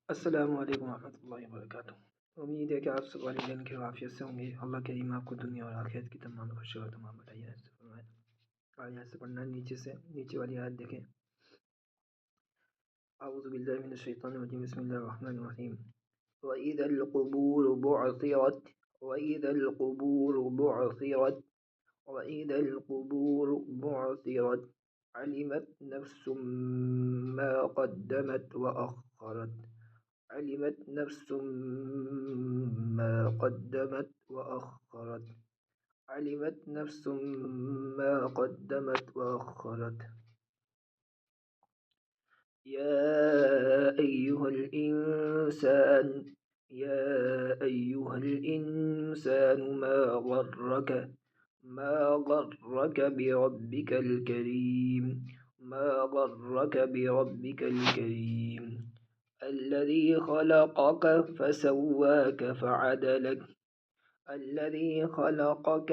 अस्सलामु अलैकुम वरहमतुल्लाहि वबरकातुहू। उम्मीद है कि आप सब वालिदैन के आफियत से होंगे। अल्लाह करीम आपको दुनिया और आखिरत की तमाम खुशी और तमाम बधाई से फरमाए। और यहाँ से पढ़ना नीचे वाली आयत देखें। अऊज़ु बिल्लाहि मिनश शैतानिर रजीम बिस्मिल्लाहिर रहमानिर रहीम। वइज़ल क़ुबूर बुअसिरत वइज़ल क़ुबूर बुअसिरत वइज़ल क़ुबूर बुअसिरत अलिमत नफ्सुम मा क़द्दमत व अख़रत علمت نفس ما قدمت وأخرت علمت نفس ما قدمت وأخرت يا أيها الإنسان ما غرك بربك الكريم الذي خلقك فسواك فعدلك الذي خلقك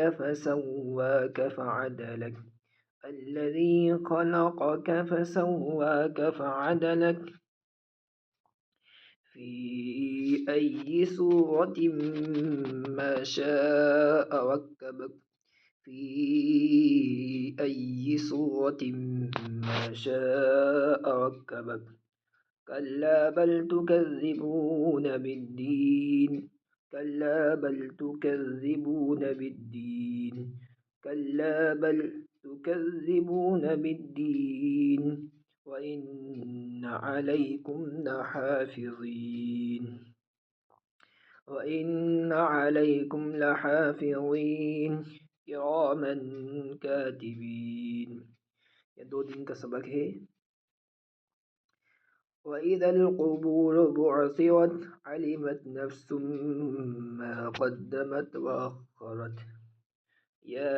فسواك فعدلك في أي صورة ما شاء ركبك في أي صورة ما شاء ركبك كلا بل تكذبون بالدين كلا بل تكذبون بالدين وإن عليكم لحافظين किरामन कातिबीन। ये 2 दिन का सबक है। वइज़ल क़ुबूर बुअसिरत अलिमत नफ्सुम मा क़द्दमत व अख़रत या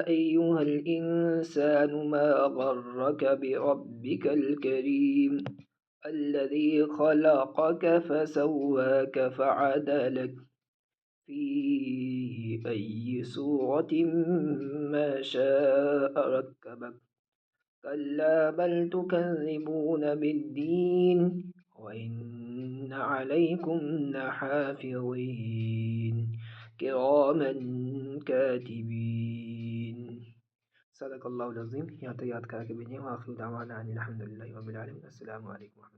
अय्युहल इंसानु मा गर्रक बिरब्बिकल करीम الذي خلقك فسواك فعدلك في أي صورة ما شاء ركبك كلا بل تكذبون بالدين وإن عليكم لحافظين किरामन कातिबीन। सदक़ल्लाहुल अज़ीम। यहाँ तक याद करा के भेजें। आखिर दावाना अनिल हम्दुलिल्लाहि रब्बिल आलमीन। अस्सलामु अलैकुम।